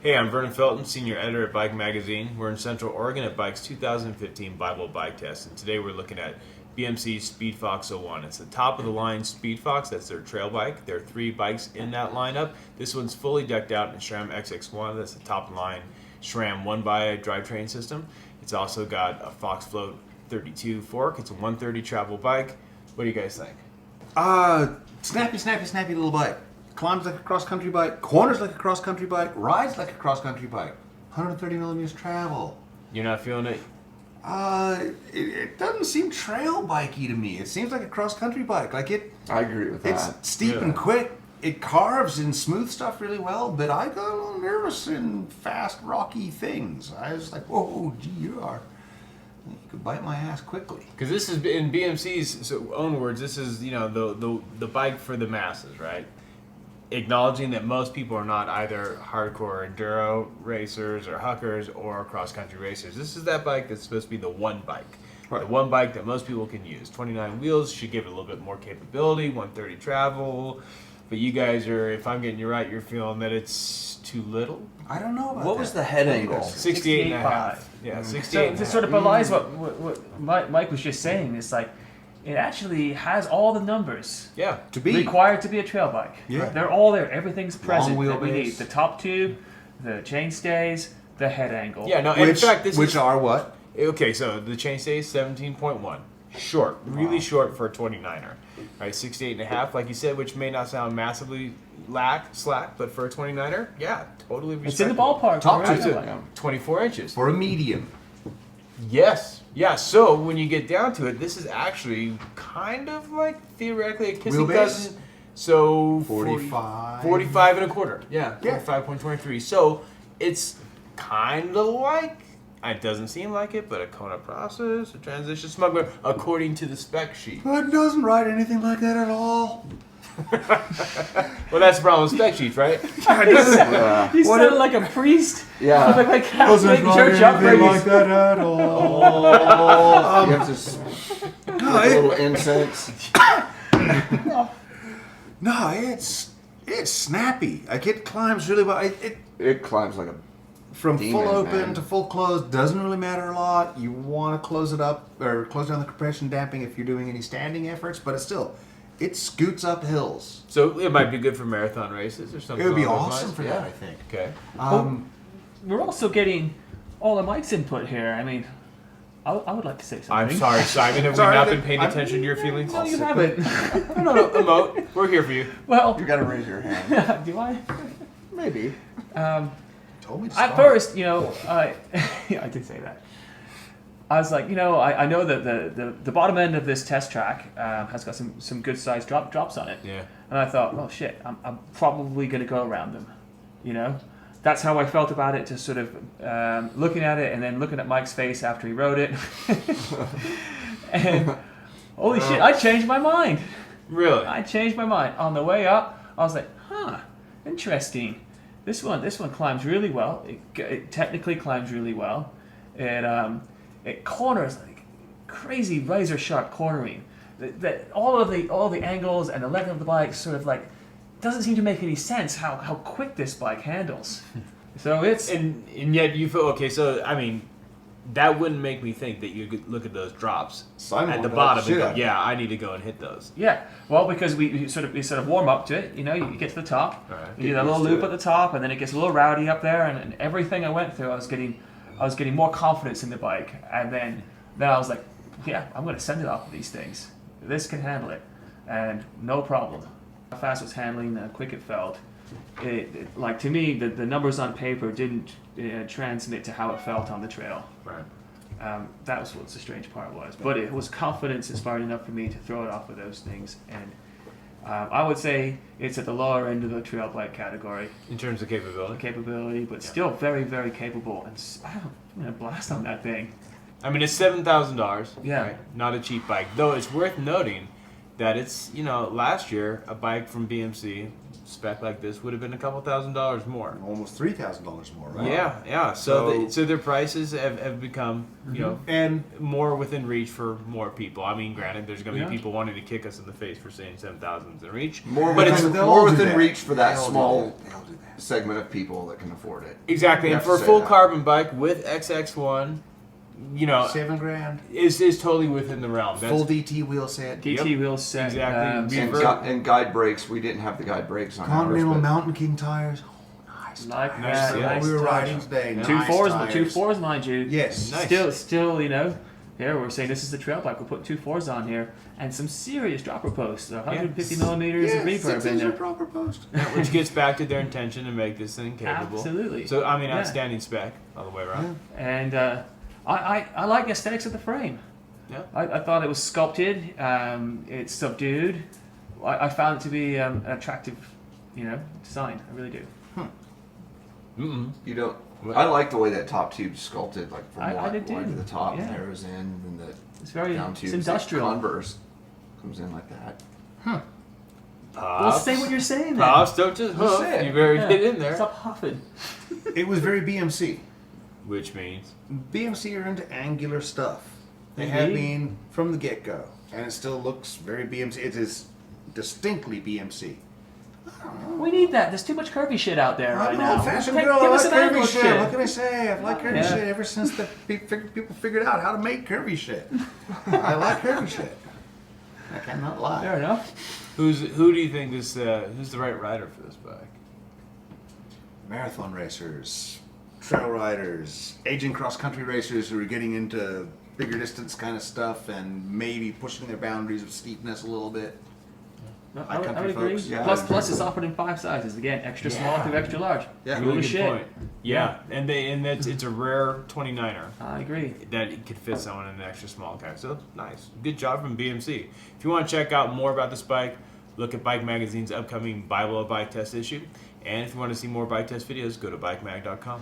Hey, I'm Vernon Felton, Senior Editor at Bike Magazine. We're in Central Oregon at Bike's 2015 Bible Bike Test, and today we're looking at BMC's Speedfox 01. It's the top-of-the-line Speedfox. That's their trail bike. There are 3 bikes in that lineup. This one's fully decked out in SRAM XX1. That's the top-of-the-line SRAM 1x drivetrain system. It's also got a Fox Float 32 fork. It's a 130 travel bike. What do you guys think? Snappy little bike. Climbs like a cross-country bike, corners like a cross-country bike, rides like a cross-country bike. 130 millimeters travel. You're not feeling it? It doesn't seem trail bikey to me. It seems like a cross-country bike. Like I agree with that. It's steep and quick. It carves and smooth stuff really well, but I got a little nervous in fast, rocky things. I was like, whoa, gee, you could bite my ass quickly. Because this is, in BMC's own words, this is, the bike for the masses, right? Acknowledging that most people are not either hardcore enduro racers or huckers or cross-country racers. This is that bike that's supposed to be the one bike. Right. The one bike that most people can use. 29 wheels should give it a little bit more capability, 130 travel. But you guys are, if I'm getting you right, you're feeling that it's too little? I don't know about that. What was the head angle? 68 and a half. Yeah, 68 and a So half. sort of belies what Mike was just saying. It's like, it actually has all the numbers required to be a trail bike. Yeah. They're all there. Everything's present that we wheelbase. need. The top tube, the chainstays, the head angle. Yeah, no, and in fact, which are what? Okay, so the chainstay is 17.1. Short, really short for a 29er. Right, 68 and a half, like you said, which may not sound massively slack, but for a 29er, yeah, totally respectable. It's in the ballpark. Top for a two. trail bike. 24 inches. For a medium. Yes. Yeah, so when you get down to it, this is actually kind of like theoretically a kissing Wheelbase? cousin. So 45. 45 and a quarter. Yeah, Yeah. 45.23. So it's kind of like, it doesn't seem like it, but a Kona process, a transition smuggler, according to the spec sheet. It doesn't write anything like that at all. Well, that's the problem with spec sheets, right? He sounded like a priest. Yeah. Like a Doesn't Catholic write church anything like upbringing. that at all. You have to put a little incense. No, it's snappy. Like it climbs really well. It climbs like a From demon, full open man. to full close doesn't really matter a lot. You want to close it up or close down the compression damping if you're doing any standing efforts, but it scoots up hills. So it might be good for marathon races or something. It would be along those awesome lines. for that, I think. Okay. We're also getting all of Mike's input here. I mean, I would like to say something. I'm sorry, Simon. Have we Sorry, not been paying attention to your feelings? No, you haven't. No, emote. We're here for you. Well, You gotta raise your hand. do I? Maybe. Told me to At stop. first, I did say that. I was like, I know that the bottom end of this test track has got some good sized drops on it. Yeah. And I thought, oh shit, I'm probably going to go around them. That's how I felt about it, just sort of looking at it and then looking at Mike's face after he wrote it. And holy shit, I changed my mind. Really? I changed my mind. On the way up, I was like, interesting. This one climbs really well. It technically climbs really well. It corners like crazy razor sharp cornering. That all the angles and the length of the bike sort of like doesn't seem to make any sense how quick this bike handles. So it's And yet you feel okay. So I mean, that wouldn't make me think that you could look at those drops Simon at the will bottom shit and go, out of it. yeah, I need to go and hit those. yeah. Well, because we sort of warm up to it. You get to the top. All right. You do that little used to loop it. at the top, and then it gets a little rowdy up there. And everything I went through, I was getting more confidence in the bike. And then I was like, yeah, I'm going to send it off of these things. This can handle it, and no problem. How fast it was handling, how quick it felt. Like to me, the numbers on paper didn't transmit to how it felt on the trail. Right. That was what the strange part was. But it was confidence inspired enough for me to throw it off of those things. And I would say it's at the lower end of the trail bike category. In terms of capability. But still very, very capable. And I'm going to blast on that thing. I mean, it's $7,000. Yeah. Right? Not a cheap bike. Though it's worth noting that it's, last year, a bike from BMC spec like this would have been a couple $1,000s more. Almost $3,000 more, right? Yeah. So, So- their prices have become, And more within reach for more people. I mean, granted, there's going to Yeah. be people wanting to kick us in the face for saying 7,000's in reach. More but it's within, they'll more all do within that. reach for that They'll do small that. They'll do that. segment of people that can afford it. exactly, You and have for a to say full that. carbon bike with XX1, $7,000. is totally within the realm. That's, Full DT wheel set. DT wheels set. Exactly. And, Reverb. and guide brakes, we didn't have the guide brakes on Continental ours, but Mountain King tires. Oh, nice. Like Nice, that. yeah. Nice We were tires. riding today. Two Nice fours, tires. mind you. Yes. Nice. Still, here we're saying this is the trail bike. We'll put 2 4s on here and some serious dropper posts, 150 millimeters of reverb in there. proper post. which gets back to their intention to make this thing capable. Absolutely. So, I mean, Yeah. outstanding spec all the way around. And I like the aesthetics of the frame. Yeah. I thought it was sculpted. It's subdued. I found it to be an attractive, design. I really do. you don't. I like the way that top tube's sculpted, like from I wide, did too. wide to the top, Yeah. and arrows in, and the It's very down it's tubes. industrial. Converse comes in like that. Well, Pops. say what you're saying. Then. Pops, don't just hoof. say it. You better Yeah. get in there. Stop huffing. It was very BMC. Which means BMC are into angular stuff. They have Indeed. been from the get-go, and it still looks very BMC. It is distinctly BMC. We need that. There's too much curvy shit out there right I'm an now. old-fashioned Give girl. I us like some curvy angle shit. What can I say? I've liked curvy Yeah. shit ever since the people figured out how to make curvy shit. I like curvy shit. I cannot lie. Fair enough. who do you think is who's the right rider for this bike? Marathon racers, trail riders, aging cross-country racers who are getting into bigger distance kind of stuff and maybe pushing their boundaries of steepness a little bit. No, High I country would agree. folks. Yeah, Plus, I plus, agree. it's offered in 5 sizes. Again, extra small Yeah. through extra large. Yeah. Rule Really of good shit. point. Yeah, and it's a rare 29er I agree. that it could fit someone in an extra small car. So nice, good job from BMC. If you want to check out more about this bike, look at Bike Magazine's upcoming Bible of Bike Test issue. And if you want to see more bike test videos, go to bikemag.com.